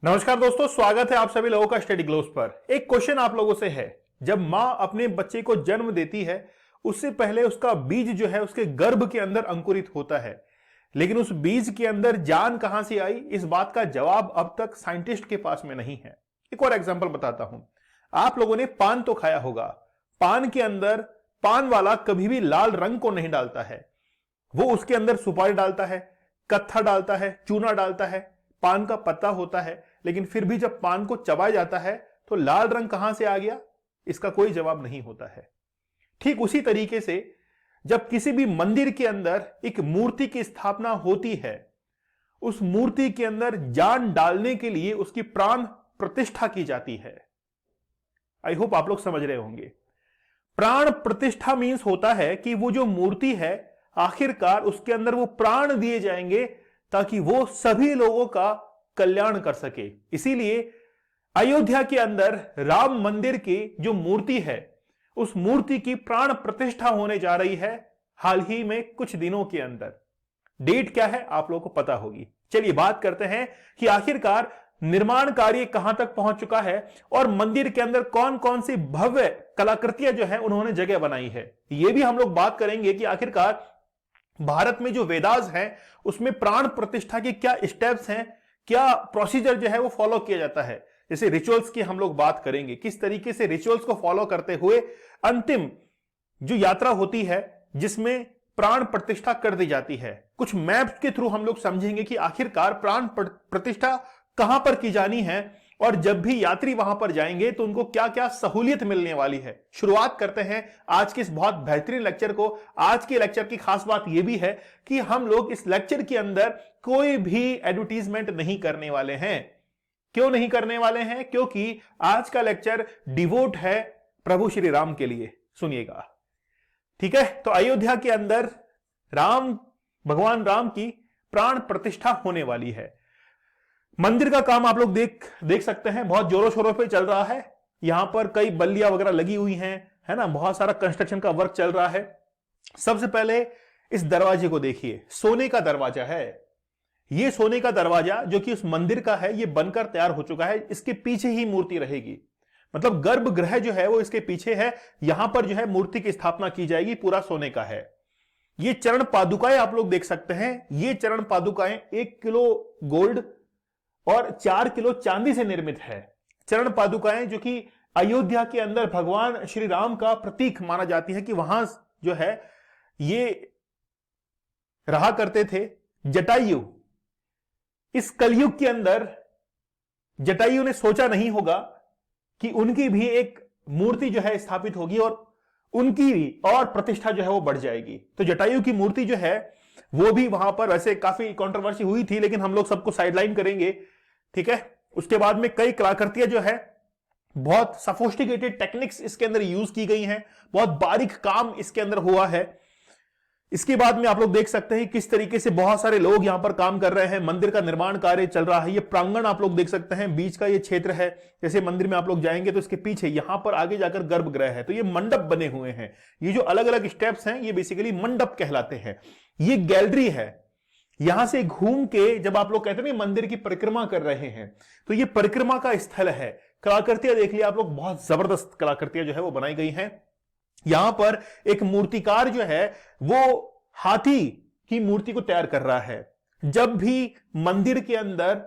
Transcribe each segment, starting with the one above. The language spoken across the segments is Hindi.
नमस्कार दोस्तों, स्वागत है आप सभी लोगों का स्टडी ग्लोब्स पर। एक क्वेश्चन आप लोगों से है, जब मां अपने बच्चे को जन्म देती है उससे पहले उसका बीज जो है उसके गर्भ के अंदर अंकुरित होता है, लेकिन उस बीज के अंदर जान कहां से आई, इस बात का जवाब अब तक साइंटिस्ट के पास में नहीं है। एक और एग्जांपल बताता हूं। आप लोगों ने पान तो खाया होगा। पान के अंदर पान वाला कभी भी लाल रंग को नहीं डालता है, वो उसके अंदर सुपारी डालता है, कत्था डालता है, चूना डालता है, पान का पत्ता होता है, लेकिन फिर भी जब पान को चबाया जाता है तो लाल रंग कहां से आ गया, इसका कोई जवाब नहीं होता है। ठीक उसी तरीके से जब किसी भी मंदिर के अंदर एक मूर्ति की स्थापना होती है, उस मूर्ति के अंदर जान डालने के लिए उसकी प्राण प्रतिष्ठा की जाती है। आई होप आप लोग समझ रहे होंगे। प्राण प्रतिष्ठा मीन्स होता है कि वो जो मूर्ति है आखिरकार उसके अंदर वो प्राण दिए जाएंगे ताकि वो सभी लोगों का कल्याण कर सके। इसीलिए अयोध्या के अंदर राम मंदिर की जो मूर्ति है उस मूर्ति की प्राण प्रतिष्ठा होने जा रही है हाल ही में कुछ दिनों के अंदर। डेट क्या है आप लोगों को पता होगी। चलिए बात करते हैं कि आखिरकार निर्माण कार्य कहां तक पहुंच चुका है और मंदिर के अंदर कौन कौन सी भव्य कलाकृतियां जो है उन्होंने जगह बनाई है। यह भी हम लोग बात करेंगे कि आखिरकार भारत में जो वेदास है उसमें प्राण प्रतिष्ठा के क्या स्टेप्स हैं, क्या प्रोसीजर जो है वो फॉलो किया जाता है। जैसे रिचुअल्स की हम लोग बात करेंगे, किस तरीके से रिचुअल्स को फॉलो करते हुए अंतिम जो यात्रा होती है जिसमें प्राण प्रतिष्ठा कर दी जाती है। कुछ मैप्स के थ्रू हम लोग समझेंगे कि आखिरकार प्राण प्रतिष्ठा कहां पर की जानी है और जब भी यात्री वहां पर जाएंगे तो उनको क्या क्या सहूलियत मिलने वाली है। शुरुआत करते हैं आज के इस बहुत बेहतरीन लेक्चर को। आज के लेक्चर की खास बात यह भी है कि हम लोग इस लेक्चर के अंदर कोई भी एडवर्टीजमेंट नहीं करने वाले हैं। क्यों नहीं करने वाले हैं? क्योंकि आज का लेक्चर डिवोट है प्रभु श्री राम के लिए। सुनिएगा, ठीक है। तो अयोध्या के अंदर भगवान राम की प्राण प्रतिष्ठा होने वाली है। मंदिर का काम आप लोग देख सकते हैं, बहुत जोरों शोरों पे चल रहा है। यहां पर कई बल्लियां वगैरह लगी हुई हैं, है ना, बहुत सारा कंस्ट्रक्शन का वर्क चल रहा है। सबसे पहले इस दरवाजे को देखिए, सोने का दरवाजा है। यह सोने का दरवाजा जो कि उस मंदिर का है, यह बनकर तैयार हो चुका है। इसके पीछे ही मूर्ति रहेगी, मतलब गर्भगृह जो है वो इसके पीछे है। यहां पर जो है मूर्ति की स्थापना की जाएगी, पूरा सोने का है। ये चरण पादुकाएं आप लोग देख सकते हैं। ये चरण पादुकाएं 1 किलो गोल्ड और 4 किलो चांदी से निर्मित है। चरण पादुकाएं जो कि अयोध्या के अंदर भगवान श्री राम का प्रतीक माना जाती है कि वहां जो है ये रहा करते थे। जटायु, इस कलयुग के अंदर जटायु ने सोचा नहीं होगा कि उनकी भी एक मूर्ति जो है स्थापित होगी और उनकी और प्रतिष्ठा जो है वो बढ़ जाएगी। तो जटायु की मूर्ति जो है वो भी वहां पर वैसे काफी कंट्रोवर्सी हुई थी, लेकिन हम लोग सबको साइडलाइन करेंगे, ठीक है। उसके बाद में कई कलाकृतियां जो है, बहुत सफोस्टिकेटेड टेक्निक्स इसके अंदर यूज की गई हैं, बहुत बारीक काम इसके अंदर हुआ है। इसके बाद में आप लोग देख सकते हैं किस तरीके से बहुत सारे लोग यहां पर काम कर रहे हैं। मंदिर का निर्माण कार्य चल रहा है। ये प्रांगण आप लोग देख सकते हैं, बीच का ये क्षेत्र है। जैसे मंदिर में आप लोग जाएंगे तो इसके पीछे यहां पर आगे जाकर गर्भगृह है। तो ये मंडप बने हुए हैं। ये जो अलग अलग स्टेप्स हैं ये बेसिकली मंडप कहलाते हैं। ये गैलरी है। यहां से घूम के जब आप लोग कहते हैं मंदिर की परिक्रमा कर रहे हैं तो ये परिक्रमा का स्थल है। कलाकृतियां देख लिया आप लोग, बहुत जबरदस्त कलाकृतियां जो है वो बनाई गई हैं। यहां पर एक मूर्तिकार जो है वो हाथी की मूर्ति को तैयार कर रहा है। जब भी मंदिर के अंदर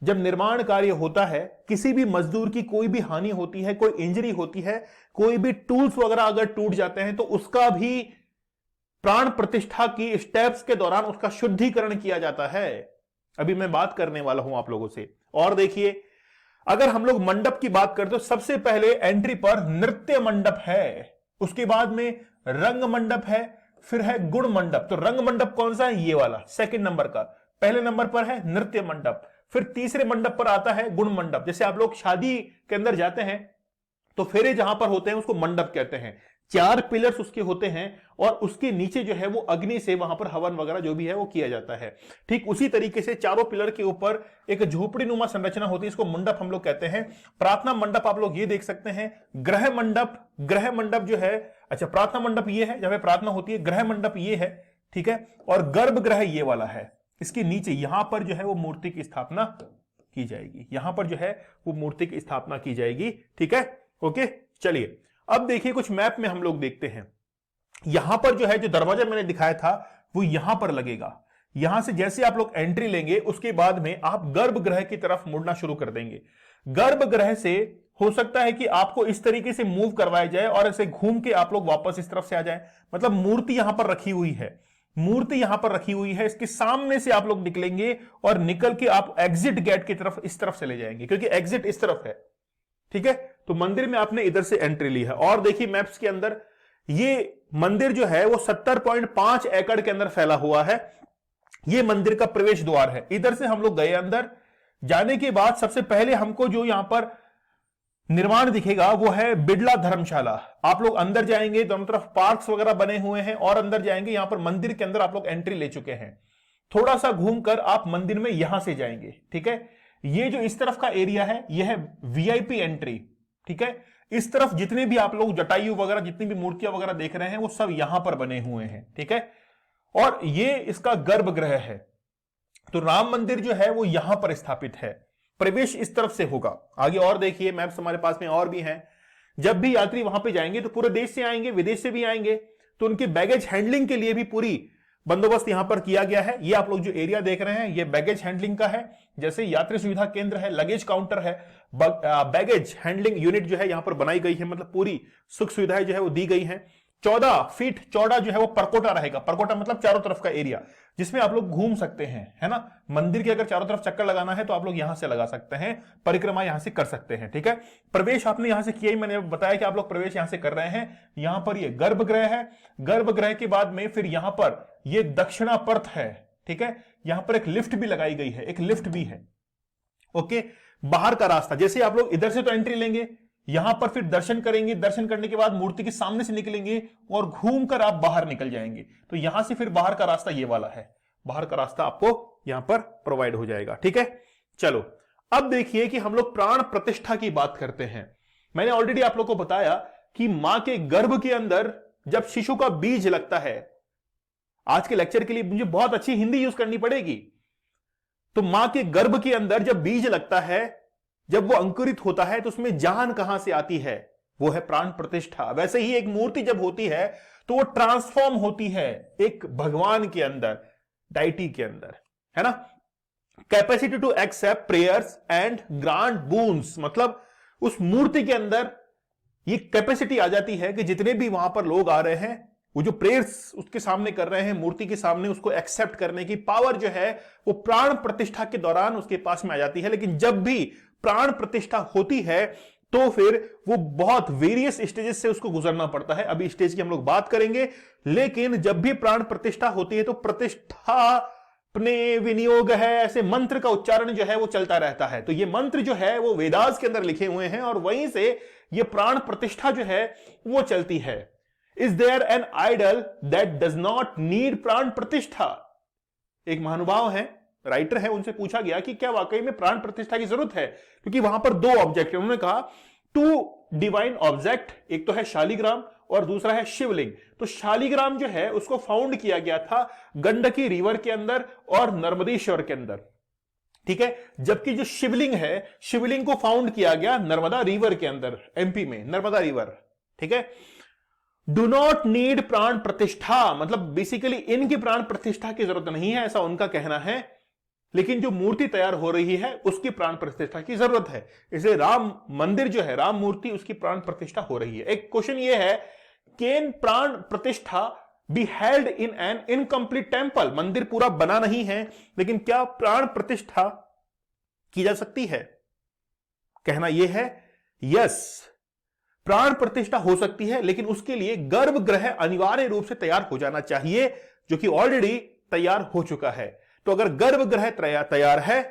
जब निर्माण कार्य होता है, किसी भी मजदूर की कोई भी हानि होती है, कोई इंजरी होती है, कोई भी टूल्स वगैरह अगर टूट जाते हैं तो उसका भी प्राण प्रतिष्ठा की स्टेप्स के दौरान उसका शुद्धिकरण किया जाता है। अभी मैं बात करने वाला हूं आप लोगों से। और देखिए, अगर हम लोग मंडप की बात करते तो सबसे पहले एंट्री पर नृत्य मंडप है, उसके बाद में रंग मंडप है, फिर है गुण मंडप। तो रंग मंडप कौन सा है? ये वाला सेकंड नंबर का। पहले नंबर पर है नृत्य मंडप, फिर तीसरे मंडप पर आता है गुण मंडप। जैसे आप लोग शादी के अंदर जाते हैं तो फेरे जहां पर होते हैं उसको मंडप कहते हैं। 4 पिलर्स उसके होते हैं और उसके नीचे जो है वो अग्नि से वहां पर हवन वगैरह जो भी है वो किया जाता है। ठीक उसी तरीके से चारों पिलर के ऊपर एक झोपड़ी नुमा संरचना होती है, इसको मंडप हम लोग कहते हैं। प्रार्थना मंडप आप लोग ये देख सकते हैं। ग्रह मंडप जो है, अच्छा प्रार्थना मंडप ये है जहां पे प्रार्थना होती है, ग्रह मंडप ये है, ठीक है। और गर्भगृह ये वाला है, इसके नीचे यहां पर जो है वो मूर्ति की स्थापना की जाएगी, यहां पर जो है वो मूर्ति की स्थापना की जाएगी। ठीक है, ओके। चलिए अब देखिए कुछ मैप में हम लोग देखते हैं, यहां पर जो है जो दरवाजा मैंने दिखाया था वो यहां पर लगेगा। यहां से जैसे आप लोग एंट्री लेंगे उसके बाद में आप गर्भगृह की तरफ मुड़ना शुरू कर देंगे। गर्भगृह से हो सकता है कि आपको इस तरीके से मूव करवाया जाए और ऐसे घूम के आप लोग वापस इस तरफ से आ जाए। मतलब मूर्ति यहां पर रखी हुई है, मूर्ति यहां पर रखी हुई है, इसके सामने से आप लोग निकलेंगे और निकल के आप एग्जिट गेट की तरफ इस तरफ चले जाएंगे, क्योंकि एग्जिट इस तरफ है। ठीक है, तो मंदिर में आपने इधर से एंट्री ली है। और देखिए मैप्स के अंदर ये मंदिर जो है वो 70.5 एकड़ के अंदर फैला हुआ है। ये मंदिर का प्रवेश द्वार है। इधर से हम लोग गए अंदर, जाने के बाद सबसे पहले हमको जो यहां पर निर्माण दिखेगा वो है बिड़ला धर्मशाला। आप लोग अंदर जाएंगे, दोनों तरफ पार्क्स वगैरह बने हुए हैं और अंदर जाएंगे। यहां पर मंदिर के अंदर आप लोग एंट्री ले चुके हैं। थोड़ा सा घूमकर आप मंदिर में यहां से जाएंगे। ठीक है, ये जो इस तरफ का एरिया है यह है वीआईपी एंट्री। ठीक है, इस तरफ जितने भी आप लोग जटायु वगैरह जितनी भी मूर्तियां वगैरह देख रहे हैं वो सब यहां पर बने हुए हैं। ठीक है, और ये इसका गर्भगृह है। तो राम मंदिर जो है वो यहां पर स्थापित है। प्रवेश इस तरफ से होगा। आगे और देखिए मैप्स हमारे पास में और भी हैं। जब भी यात्री वहां पे जाएंगे तो पूरे देश से आएंगे, विदेश से भी आएंगे, तो उनके बैगेज हैंडलिंग के लिए भी पूरी बंदोबस्त यहां पर किया गया है। ये आप लोग जो एरिया देख रहे हैं ये बैगेज हैंडलिंग का है। जैसे यात्री सुविधा केंद्र है, लगेज काउंटर है, बैगेज हैंडलिंग यूनिट जो है यहां पर बनाई गई है। मतलब पूरी सुख सुविधाएं जो है वो दी गई हैं। 14 फीट चौड़ा जो है वो परकोटा रहेगा। परकोटा मतलब चारों तरफ का एरिया जिसमें आप लोग घूम सकते हैं, है ना। मंदिर के अगर चारों तरफ चक्कर लगाना है तो आप लोग यहां से लगा सकते हैं, परिक्रमा यहां से कर सकते हैं। ठीक है, प्रवेश आपने यहां से किया ही, मैंने बताया कि आप लोग प्रवेश यहां से कर रहे हैं। यहां पर ये गर्भगृह है। गर्भगृह के बाद में फिर यहां पर ये दक्षिणापर्थ है। ठीक है, यहां पर एक लिफ्ट भी लगाई गई है, एक लिफ्ट भी है। ओके, बाहर का रास्ता जैसे आप लोग इधर से तो एंट्री लेंगे, यहां पर फिर दर्शन करेंगे, दर्शन करने के बाद मूर्ति के सामने से निकलेंगे और घूमकर आप बाहर निकल जाएंगे। तो यहां से फिर बाहर का रास्ता ये वाला है, बाहर का रास्ता आपको यहां पर प्रोवाइड हो जाएगा। ठीक है, चलो अब देखिए कि हम लोग प्राण प्रतिष्ठा की बात करते हैं। मैंने ऑलरेडी आप लोग को बताया कि मां के गर्भ के अंदर जब शिशु का बीज लगता है, आज के लेक्चर के लिए मुझे बहुत अच्छी हिंदी यूज करनी पड़ेगी। तो मां के गर्भ के अंदर जब बीज लगता है, जब वो अंकुरित होता है, तो उसमें जान कहां से आती है, वो है प्राण प्रतिष्ठा। वैसे ही एक मूर्ति जब होती है तो वो ट्रांसफॉर्म होती है एक भगवान के अंदर, डाइटी के अंदर, है ना। Capacity to accept prayers and grant boons, मतलब उस मूर्ति के अंदर ये कैपेसिटी आ जाती है कि जितने भी वहां पर लोग आ रहे हैं, वो जो प्रेयर्स उसके सामने कर रहे हैं, मूर्ति के सामने, उसको एक्सेप्ट करने की पावर जो है वो प्राण प्रतिष्ठा के दौरान उसके पास में आ जाती है। लेकिन जब भी प्राण प्रतिष्ठा होती है तो फिर वो बहुत वेरियस स्टेजेस से उसको गुजरना पड़ता है। अभी स्टेज की हम लोग बात करेंगे। लेकिन जब भी प्राण प्रतिष्ठा होती है तो प्रतिष्ठा अपने विनियोग है, ऐसे मंत्र का उच्चारण जो है वो चलता रहता है। तो ये मंत्र जो है वो वेदास के अंदर लिखे हुए हैं और वहीं से ये प्राण प्रतिष्ठा जो है वो चलती है। Is there an idol that does not need Pran Pratishtha? एक महानुभाव है, राइटर है, उनसे पूछा गया कि क्या वाकई में प्राण प्रतिष्ठा की जरूरत है, क्योंकि वहां पर दो ऑब्जेक्ट है। उन्होंने कहा टू डिवाइन ऑब्जेक्ट, एक तो है शालिग्राम और दूसरा है शिवलिंग। तो शालिग्राम जो है उसको फाउंड किया गया था गंडकी रिवर के अंदर और नर्मदेश्वर के अंदर। ठीक है, जबकि जो शिवलिंग है, शिवलिंग को फाउंड किया गया नर्मदा रिवर के अंदर, एमपी में नर्मदा रिवर। ठीक है, डू नॉट नीड प्राण प्रतिष्ठा, मतलब बेसिकली इनकी प्राण प्रतिष्ठा की जरूरत नहीं है, ऐसा उनका कहना है। लेकिन जो मूर्ति तैयार हो रही है उसकी प्राण प्रतिष्ठा की जरूरत है। इसलिए राम मंदिर जो है, राम मूर्ति, उसकी प्राण प्रतिष्ठा हो रही है। एक क्वेश्चन ये है, कैन प्राण प्रतिष्ठा be held in an incomplete temple? मंदिर पूरा बना नहीं है, लेकिन क्या प्राण प्रतिष्ठा की जा सकती है? कहना यह है यस, प्राण प्रतिष्ठा हो सकती है, लेकिन उसके लिए गर्भगृह अनिवार्य रूप से तैयार हो जाना चाहिए, जो कि ऑलरेडी तैयार हो चुका है। तो अगर गर्भगृह तैयार है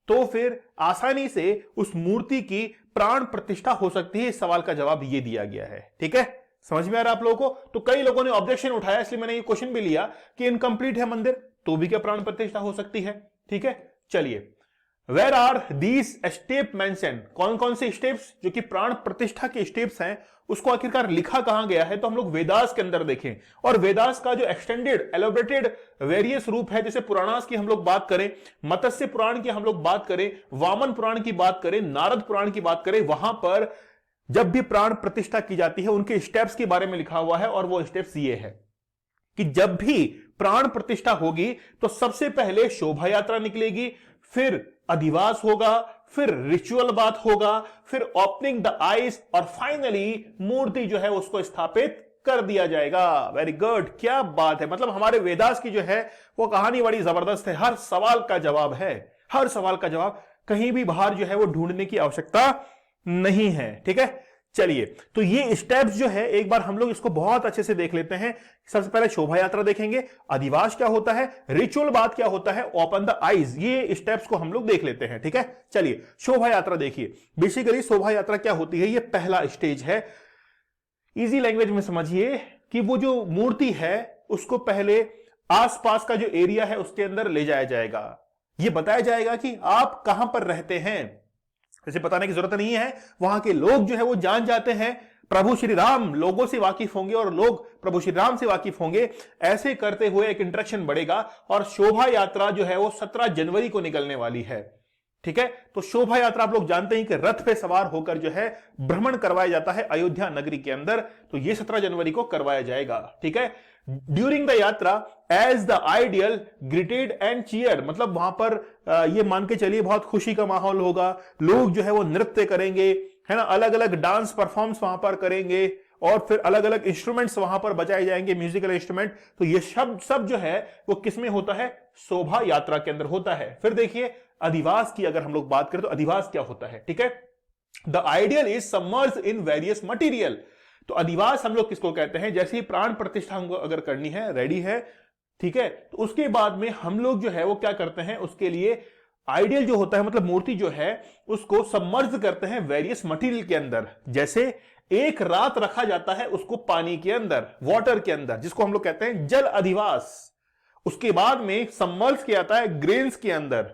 तो फिर आसानी से उस मूर्ति की प्राण प्रतिष्ठा हो सकती है। इस सवाल का जवाब ये दिया गया है। ठीक है, समझ में आ रहा है आप लोगों को? तो कई लोगों ने ऑब्जेक्शन उठाया, इसलिए मैंने ये क्वेश्चन भी लिया कि इनकम्प्लीट है मंदिर तो भी क्या प्राण प्रतिष्ठा हो सकती है? ठीक है, चलिए where are these step mention, कौन कौन से स्टेप्स, जो कि प्राण प्रतिष्ठा के स्टेप्स हैं, उसको आखिरकार लिखा कहां गया है? तो हम लोग वेदास के अंदर देखें, और वेदास का जो एक्सटेंडेड एलोबरेटेड वेरियस रूप है, जैसे पुराणास की हम लोग बात करें, मत्स्य पुराण की हम लोग बात करें, वामन पुराण की बात करें, नारद पुराण की बात करें, वहां पर जब भी प्राण प्रतिष्ठा की जाती है उनके स्टेप्स के बारे में लिखा हुआ है। और वो स्टेप्स ये है कि जब भी प्राण प्रतिष्ठा होगी तो सबसे पहले शोभा यात्रा निकलेगी, फिर अधिवास होगा, फिर रिचुअल बात होगा, फिर ओपनिंग द आईज, और फाइनली मूर्ति जो है उसको स्थापित कर दिया जाएगा। वेरी गुड, क्या बात है। मतलब हमारे वेदास की जो है वो कहानी बड़ी जबरदस्त है। हर सवाल का जवाब है, हर सवाल का जवाब, कहीं भी बाहर जो है वो ढूंढने की आवश्यकता नहीं है। ठीक है, चलिए, तो ये स्टेप्स जो है एक बार हम लोग इसको बहुत अच्छे से देख लेते हैं। सबसे पहले शोभा यात्रा देखेंगे, अधिवास क्या होता है, रिचुअल बात क्या होता है, ओपन द आईज, ये स्टेप्स को हम लोग देख लेते हैं। ठीक है, चलिए शोभा यात्रा देखिए। बेसिकली शोभा यात्रा क्या होती है, ये पहला स्टेज है। इजी लैंग्वेज में समझिए कि वो जो मूर्ति है उसको पहले आसपास का जो एरिया है उसके अंदर ले जाया जाएगा। ये बताया जाएगा कि आप कहां पर रहते हैं, जैसे बताने की जरूरत नहीं है, वहां के लोग जो है वो जान जाते हैं। प्रभु श्री राम लोगों से वाकिफ होंगे और लोग प्रभु श्री राम से वाकिफ होंगे। ऐसे करते हुए एक इंटरेक्शन बढ़ेगा और शोभा यात्रा जो है वो 17 जनवरी को निकलने वाली है। ठीक है, तो शोभा यात्रा आप लोग जानते हैं कि रथ पे सवार होकर जो है भ्रमण करवाया जाता है अयोध्या नगरी के अंदर। तो ये 17 जनवरी को करवाया जाएगा। ठीक है, during the yatra as the ideal greeted and cheer, मतलब वहां पर ये मान के चलिए बहुत खुशी का माहौल होगा। लोग जो है वो नृत्य करेंगे, है ना, अलग अलग डांस परफॉर्म्स वहां पर करेंगे, और फिर अलग अलग इंस्ट्रूमेंट्स वहां पर बजाए जाएंगे, म्यूजिकल इंस्ट्रूमेंट। तो ये सब जो है वो किसमें होता है, शोभा यात्रा के अंदर होता है। फिर देखिए अधिवास की अगर हम लोग बात करें तो अधिवास क्या होता है। ठीक है, the ideal is submerge in various material. तो अधिवास हम लोग किसको कहते हैं, जैसे ही प्राण प्रतिष्ठा हमको अगर करनी है, रेडी है, ठीक है, तो उसके बाद में हम लोग जो है वो क्या करते हैं, उसके लिए आइडियल जो होता है, मतलब मूर्ति जो है उसको सबमर्ज करते हैं वेरियस मटेरियल के अंदर। जैसे एक रात रखा जाता है उसको पानी के अंदर, वाटर के अंदर, जिसको हम लोग कहते हैं जल अधिवास। उसके बाद में सबमर्ज किया जाता है ग्रेन्स के अंदर,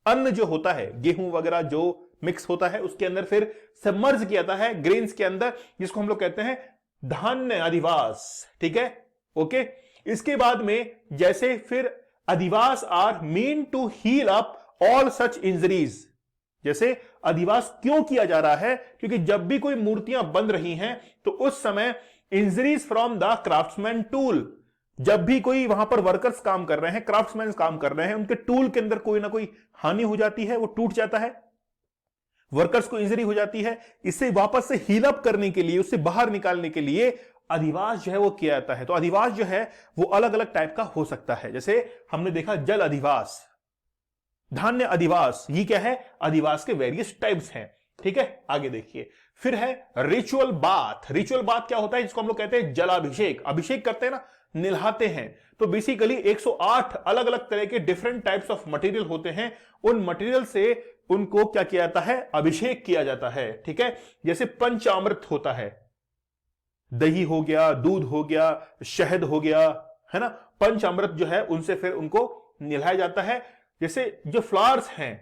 अन्न जो होता है गेहूं वगैरह जो मिक्स होता है उसके अंदर फिर सबमर्ज किया जाता है ग्रेन्स के अंदर, जिसको हम लोग कहते हैं धान्य अधिवास। ठीक है, ओके। इसके बाद में जैसे फिर अधिवास are mean to heal up all such injuries. जैसे अधिवास क्यों किया जा रहा है, क्योंकि जब भी कोई मूर्तियां बन रही हैं तो उस समय injuries from the craftsman tool, जब भी कोई वहां पर वर्कर्स काम कर रहे हैं, क्राफ्ट्समैन काम कर रहे हैं, उनके टूल के अंदर कोई ना कोई हानि हो जाती है, वो टूट जाता है, वर्कर्स को इंजरी हो जाती है। इसे वापस से हील अप करने के लिए, उससे बाहर निकालने के लिए अधिवास जो है वो किया जाता है। तो अधिवास जो है वो अलग अलग टाइप का हो सकता है। जैसे हमने देखा जल अधिवास, धान्य अधिवास, ये क्या है, अधिवास के वेरियस टाइप्स हैं। ठीक है, आगे देखिए। फिर है रिचुअल बाथ। रिचुअल बाथ क्या होता है, जिसको हम लोग कहते हैं जलाभिषेक। अभिषेक करते हैं ना, निल्हाते हैं। तो बेसिकली 108 अलग अलग तरह के डिफरेंट टाइप्स ऑफ मटेरियल होते हैं, उन मटेरियल से उनको क्या किया जाता है, अभिषेक किया जाता है। ठीक है, जैसे पंचामृत होता है, दही हो गया, दूध हो गया, शहद हो गया, है ना, पंचामृत जो है उनसे फिर उनको निलाया जाता है। जैसे जो फ्लावर्स हैं,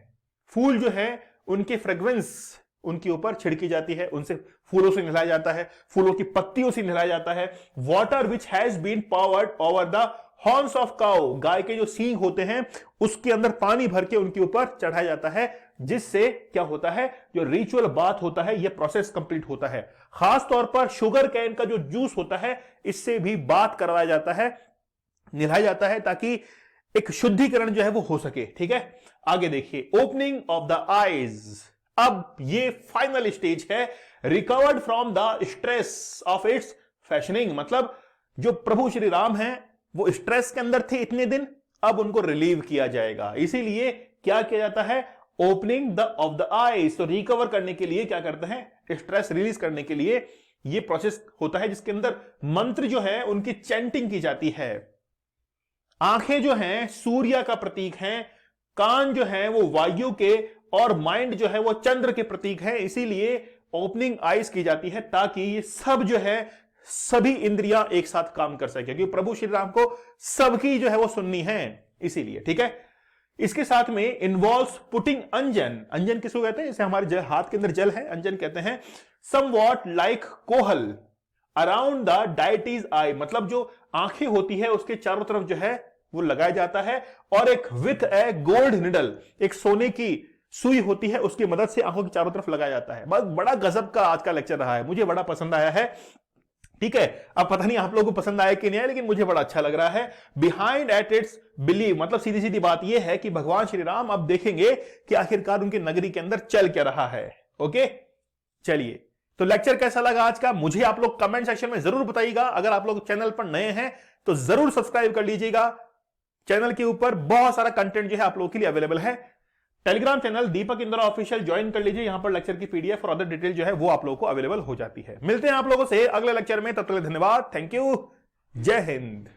फूल जो हैं, उनके फ्रेग्रेंस उनके ऊपर छिड़की जाती है, उनसे फूलों से नहलाया जाता है, फूलों की पत्तियों से नहलाया जाता है। Water which has been poured over the horns of cow, गाय के जो सींग होते हैं उसके अंदर पानी भर के उनके ऊपर चढ़ाया जाता है, जिससे क्या होता है, जो रिचुअल बात होता है ये प्रोसेस कंप्लीट होता है। खास तौर पर शुगर कैन का जो जूस होता है इससे भी बात करवाया जाता है, नहलाया जाता है, ताकि एक शुद्धिकरण जो है वो हो सके। ठीक है, आगे देखिए। ओपनिंग ऑफ द आईज, अब ये फाइनल स्टेज है। Recovered from the stress of its fashioning, मतलब जो प्रभु श्री राम हैं वो स्ट्रेस के अंदर थे इतने दिन, अब उनको रिलीव किया जाएगा। इसीलिए क्या किया जाता है, ओपनिंग ऑफ द आईज। तो रिकवर करने के लिए क्या करते हैं, स्ट्रेस रिलीज करने के लिए ये प्रोसेस होता है, जिसके अंदर मंत्र जो है उनकी चैंटिंग की जाती है। आंखें जो हैं सूर्य का प्रतीक हैं, कान जो है वो वायु के, और माइंड जो है वो चंद्र के प्रतीक है। इसीलिए ओपनिंग आईज की जाती है, ताकि ये सब जो है सभी इंद्रियां एक साथ काम कर सके, क्योंकि प्रभु श्री राम को सबकी जो है वो सुननी है, इसीलिए। ठीक है, इसके साथ में इन्वॉल्व्स पुटिंग अंजन, अंजन किसको कहते हैं, जैसे हमारे हाथ के अंदर जल है, अंजन कहते हैं, somewhat like कोहल around the deities आई, मतलब जो आंखें होती है उसके चारों तरफ जो है वो लगाया जाता है, और एक विथ ए गोल्ड निडल, एक सोने की सुई होती है, उसकी मदद से आंखों के चारों तरफ लगाया जाता है। बस बड़ा गजब का आज का लेक्चर रहा है, मुझे बड़ा पसंद आया है। ठीक है, अब पता नहीं आप लोगों को पसंद आया कि नहीं आया, लेकिन मुझे बड़ा अच्छा लग रहा है। बिहाइंड एट इट्स बिलीव, मतलब सीधी सीधी बात यह है कि भगवान श्री राम अब देखेंगे कि आखिरकार उनकी नगरी के अंदर चल क्या रहा है। ओके, चलिए, तो लेक्चर कैसा लगा आज का, मुझे आप लोग कमेंट सेक्शन में जरूर बताइएगा। अगर आप लोग चैनल पर नए हैं तो जरूर सब्सक्राइब कर लीजिएगा। चैनल के ऊपर बहुत सारा कंटेंट जो है आप लोगों के लिए अवेलेबल है। टेलीग्राम चैनल दीपक इंद्रा ऑफिशियल ज्वाइन कर लीजिए, यहां पर लेक्चर की पीडीएफ और अदर डिटेल जो है वो आप लोगों को अवेलेबल हो जाती है। मिलते हैं आप लोगों से अगले लेक्चर में, तब तक धन्यवाद, थैंक यू, जय हिंद।